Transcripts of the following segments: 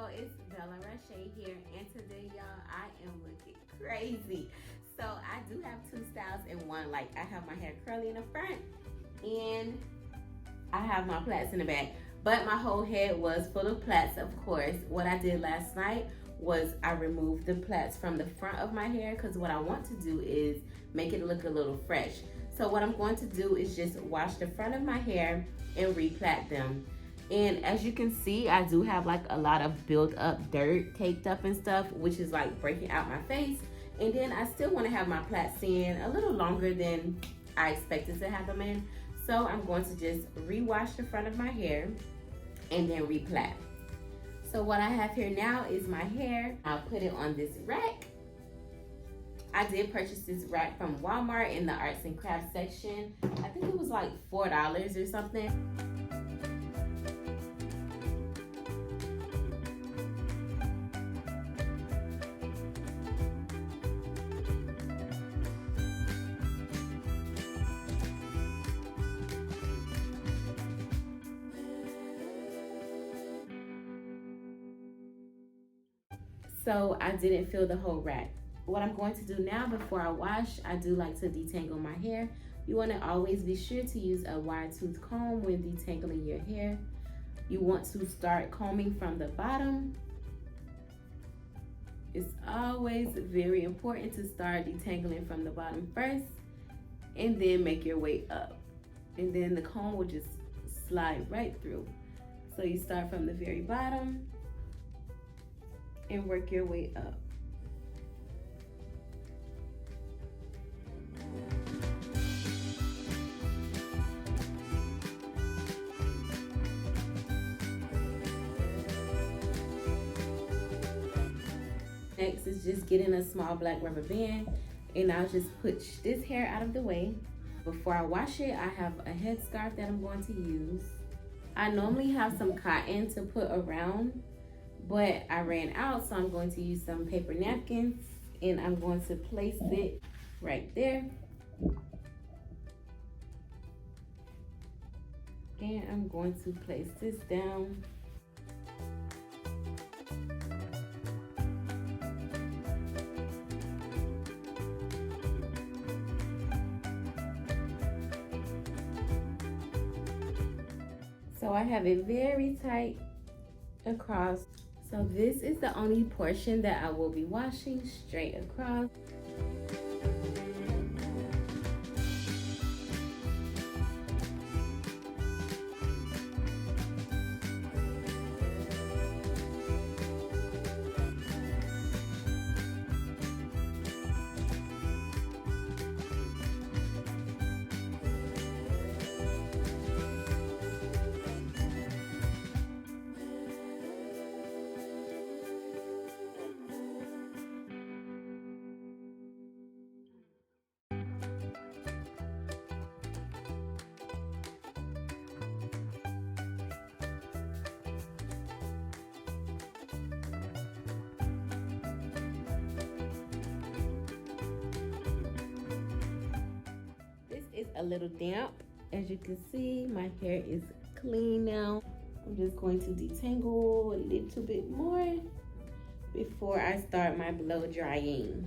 it's Rashay here, and today, y'all, I am looking crazy. So I do have two styles in one. Like, I have my hair curly in the front, and I have my plaits in the back. But my whole head was full of plaits, of course. What I did last night was I removed the plaits from the front of my hair, because what I want to do is make it look a little fresh. So what I'm going to do is just wash the front of my hair and replait them. And as you can see, I do have like a lot of built up dirt caked up and stuff, which is like breaking out my face. And then I still want to have my plaits in a little longer than I expected to have them in. So I'm going to just rewash the front of my hair and then replait. So what I have here now is my hair. I'll put it on this rack. I did purchase this rack from Walmart in the arts and crafts section. I think it was like $4 or something. So I didn't fill the whole rack. What I'm going to do now before I wash, I do like to detangle my hair. You want to always be sure to use a wide tooth comb when detangling your hair. You want to start combing from the bottom. It's always very important to start detangling from the bottom first and then make your way up. And then the comb will just slide right through. So you start from the very bottom and work your way up. Next is just getting a small black rubber band, and I'll just push this hair out of the way. Before I wash it, I have a headscarf that I'm going to use. I normally have some cotton to put around, but I ran out, so I'm going to use some paper napkins, and I'm going to place it right there. And I'm going to place this down. So I have it very tight across. So this is the only portion that I will be washing straight across. It's a little damp. As you can see, my hair is clean now. I'm just going to detangle a little bit more before I start my blow drying.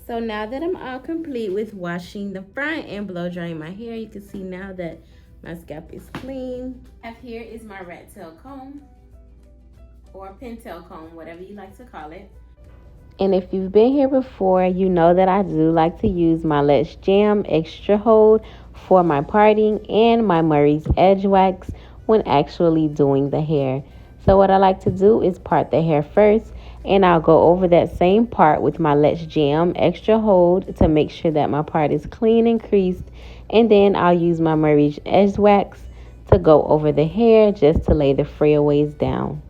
So now that I'm all complete with washing the front and blow drying my hair, you can see now that my scalp is clean. Here is my rat tail comb, or pintail comb, whatever you like to call it. And if you've been here before, you know that I do like to use my Let's Jam Extra Hold for my parting and my Murray's Edgewax when actually doing the hair. So what I like to do is part the hair first, And I'll go over that same part with my Let's Jam Extra Hold to make sure that my part is clean and creased. And then I'll use my Murray's Edgewax to go over the hair just to lay the frayaways down.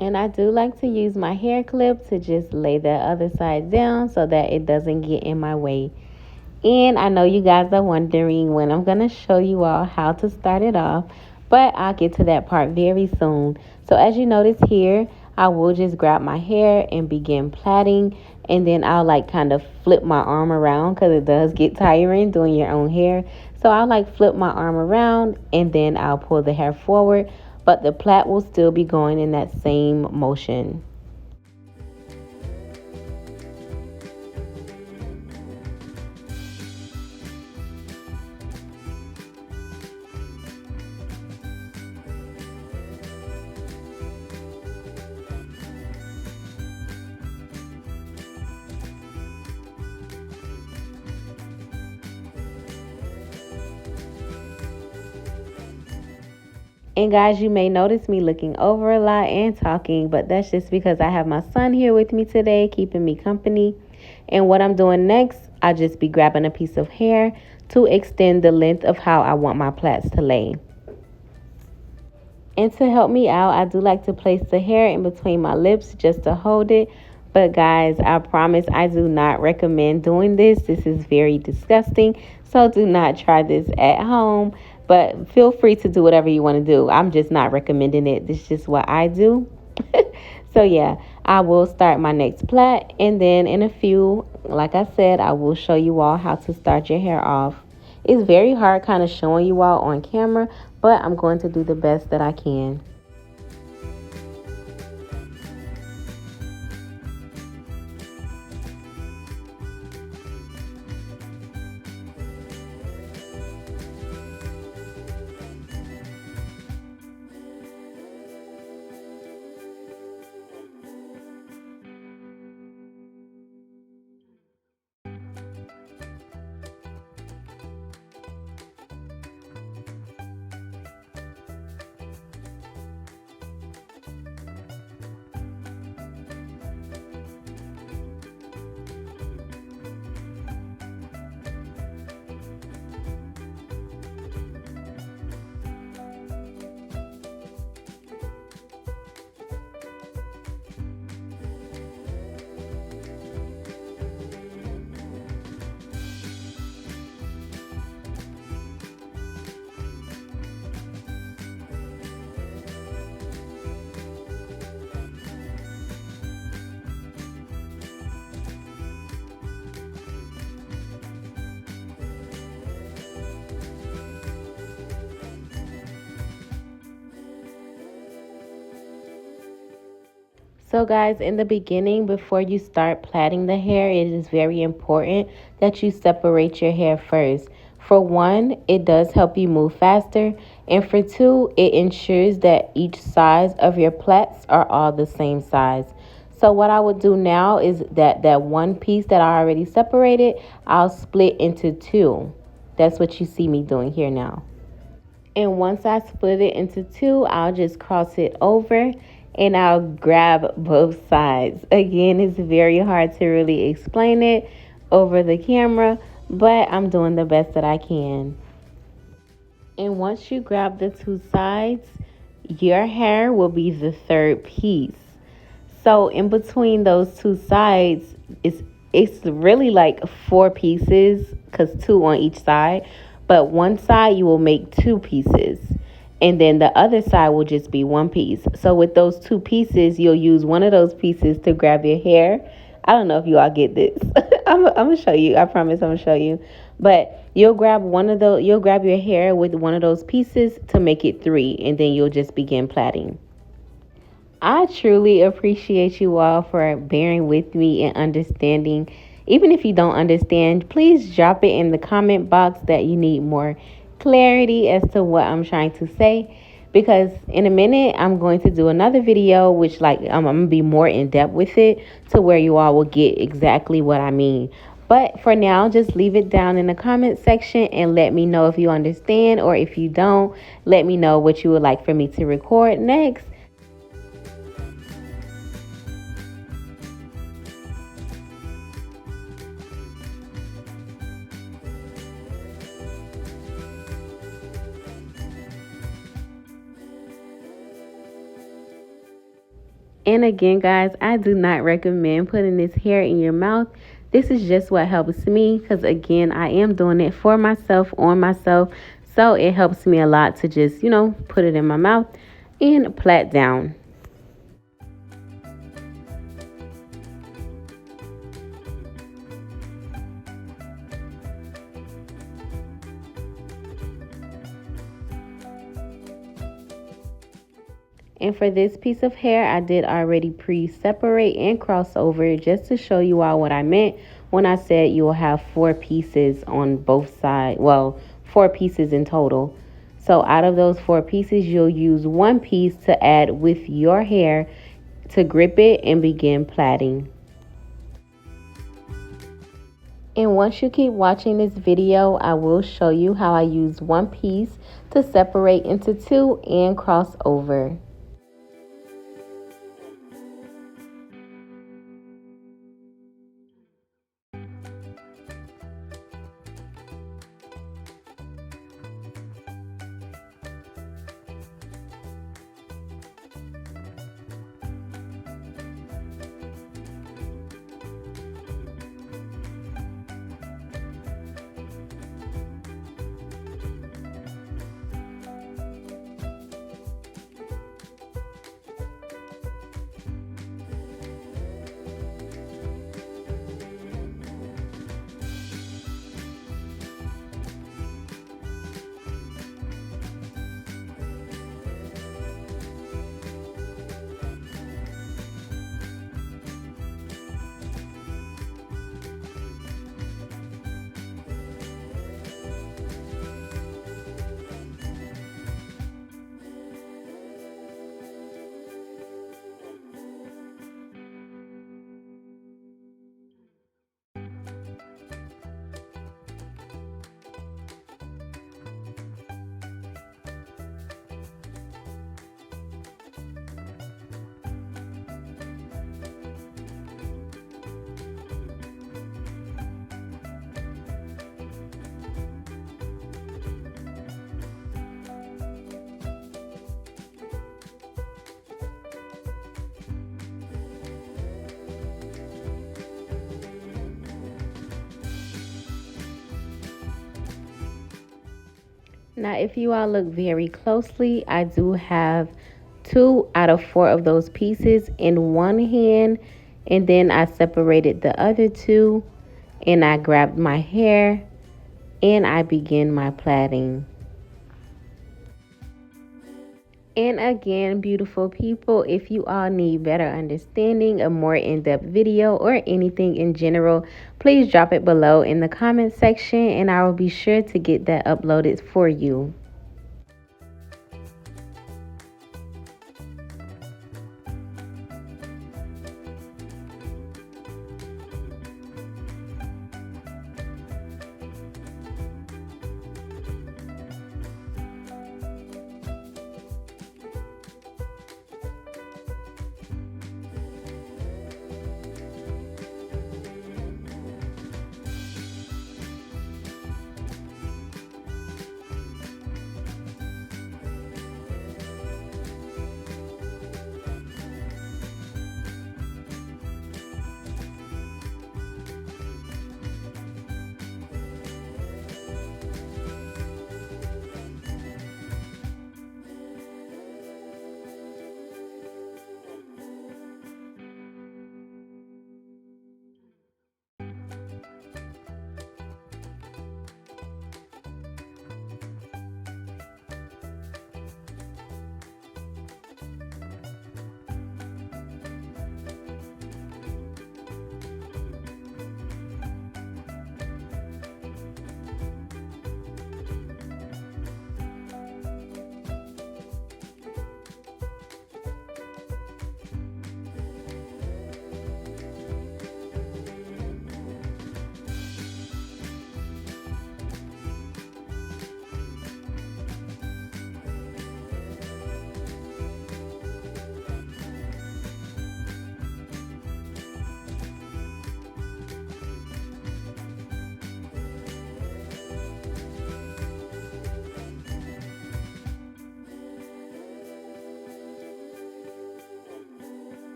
And I do like to use my hair clip to just lay the other side down so that it doesn't get in my way. And I know you guys are wondering when I'm going to show you all how to start it off, but I'll get to that part very soon. So as you notice here, I will just grab my hair and begin plaiting, and then I'll like kind of flip my arm around because it does get tiring doing your own hair. So I'll like flip my arm around and then I'll pull the hair forward, but the plait will still be going in that same motion. And guys, you may notice me looking over a lot and talking, but that's just because I have my son here with me today, keeping me company. And what I'm doing next, I'll just be grabbing a piece of hair to extend the length of how I want my plaits to lay. And to help me out, I do like to place the hair in between my lips just to hold it. But guys, I promise I do not recommend doing this. This is very disgusting. So do not try this at home. But feel free to do whatever you want to do. I'm just not recommending it. This is just what I do. So yeah, I will start my next plait. And then in a few, like I said, I will show you all how to start your hair off. It's very hard kind of showing you all on camera, but I'm going to do the best that I can. So guys, in the beginning, before you start plaiting the hair, it is very important that you separate your hair first. For one, it does help you move faster. And for two, it ensures that each size of your plaits are all the same size. So what I would do now is that one piece that I already separated, I'll split into two. That's what you see me doing here now. And once I split it into two, I'll just cross it over and I'll grab both sides. Again, it's very hard to really explain it over the camera, but I'm doing the best that I can. And once you grab the two sides, your hair will be the third piece. So in between those two sides, it's really like four pieces because two on each side. But one side you will make two pieces. And then the other side will just be one piece. So with those two pieces, you'll use one of those pieces to grab your hair. I don't know if you all get this. I'm going to show you. I promise I'm going to show you. But you'll grab your hair with one of those pieces to make it three. And then you'll just begin plaiting. I truly appreciate you all for bearing with me and understanding. Even if you don't understand, please drop it in the comment box that you need more clarity as to what I'm trying to say, because in a minute I'm going to do another video which I'm gonna be more in depth with it to where you all will get exactly what I mean. But for now, just leave it down in the comment section and let me know if you understand, or if you don't, let me know what you would like for me to record next. And again, guys, I do not recommend putting this hair in your mouth. This is just what helps me because, again, I am doing it for myself, on myself. So it helps me a lot to just, put it in my mouth and plait down. And for this piece of hair, I did already pre-separate and cross over just to show you all what I meant when I said you will have 4 pieces on both sides. Well, 4 pieces in total. So out of those 4 pieces, you'll use 1 piece to add with your hair to grip it and begin plaiting. And once you keep watching this video, I will show you how I use 1 piece to separate into 2 and cross over. Now, if you all look very closely, I do have 2 out of 4 of those pieces in one hand, and then I separated the other 2, and I grabbed my hair, and I begin my plaiting. And again, beautiful people, if you all need better understanding, a more in-depth video, or anything in general, please drop it below in the comment section and I will be sure to get that uploaded for you.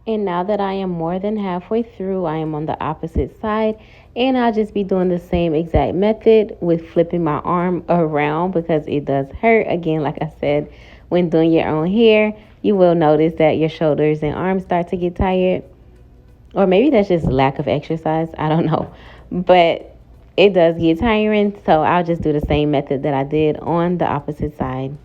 And now that I am more than halfway through, I am on the opposite side. And I'll just be doing the same exact method with flipping my arm around because it does hurt. Again, like I said, when doing your own hair, you will notice that your shoulders and arms start to get tired. Or maybe that's just lack of exercise. I don't know. But it does get tiring. So I'll just do the same method that I did on the opposite side.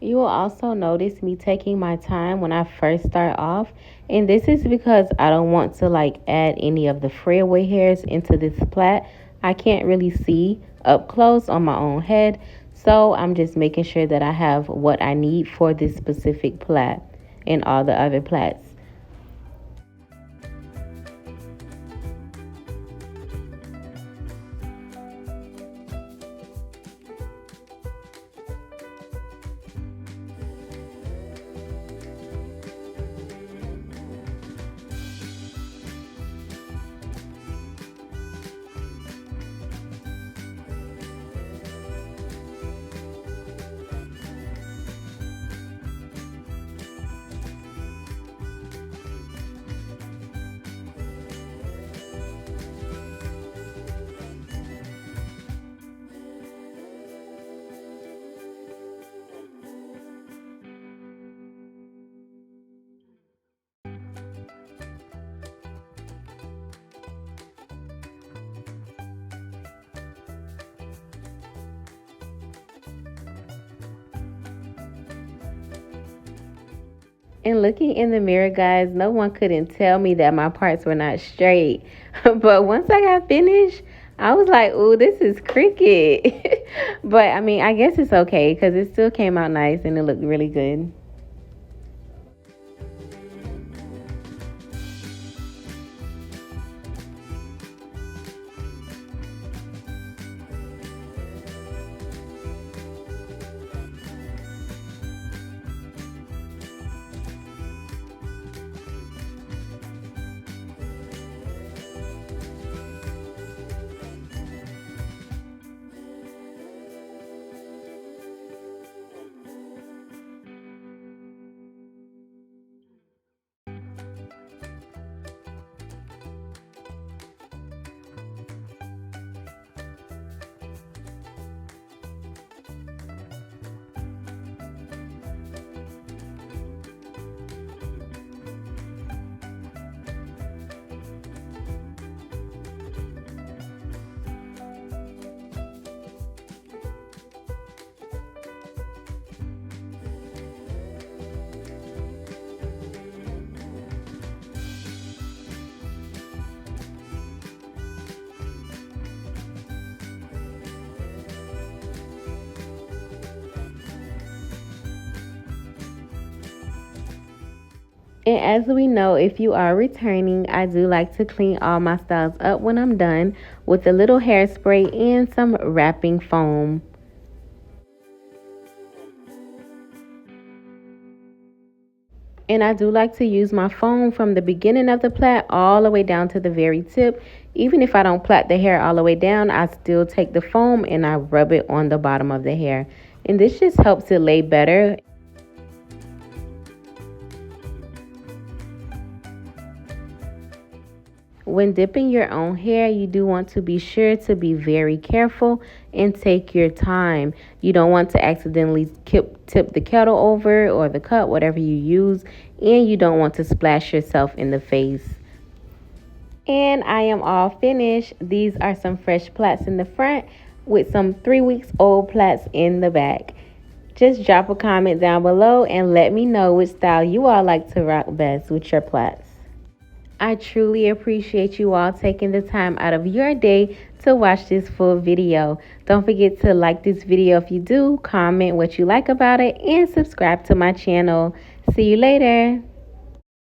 You will also notice me taking my time when I first start off. And this is because I don't want to like add any of the frayaway hairs into this plait. I can't really see up close on my own head. So I'm just making sure that I have what I need for this specific plait and all the other plaits. And looking in the mirror, guys, no one couldn't tell me that my parts were not straight. But once I got finished, I was like, ooh, this is cricket. But I mean, I guess it's okay because it still came out nice and it looked really good. And as we know, if you are returning, I do like to clean all my styles up when I'm done with a little hairspray and some wrapping foam. And I do like to use my foam from the beginning of the plait all the way down to the very tip. Even if I don't plait the hair all the way down, I still take the foam and I rub it on the bottom of the hair. And this just helps it lay better. When dipping your own hair, you do want to be sure to be very careful and take your time. You don't want to accidentally tip the kettle over or the cup, whatever you use, and you don't want to splash yourself in the face. And I am all finished. These are some fresh plaits in the front with some 3 weeks old plaits in the back. Just drop a comment down below and let me know which style you all like to rock best with your plaits. I truly appreciate you all taking the time out of your day to watch this full video. Don't forget to like this video if you do, comment what you like about it, and subscribe to my channel. See you later.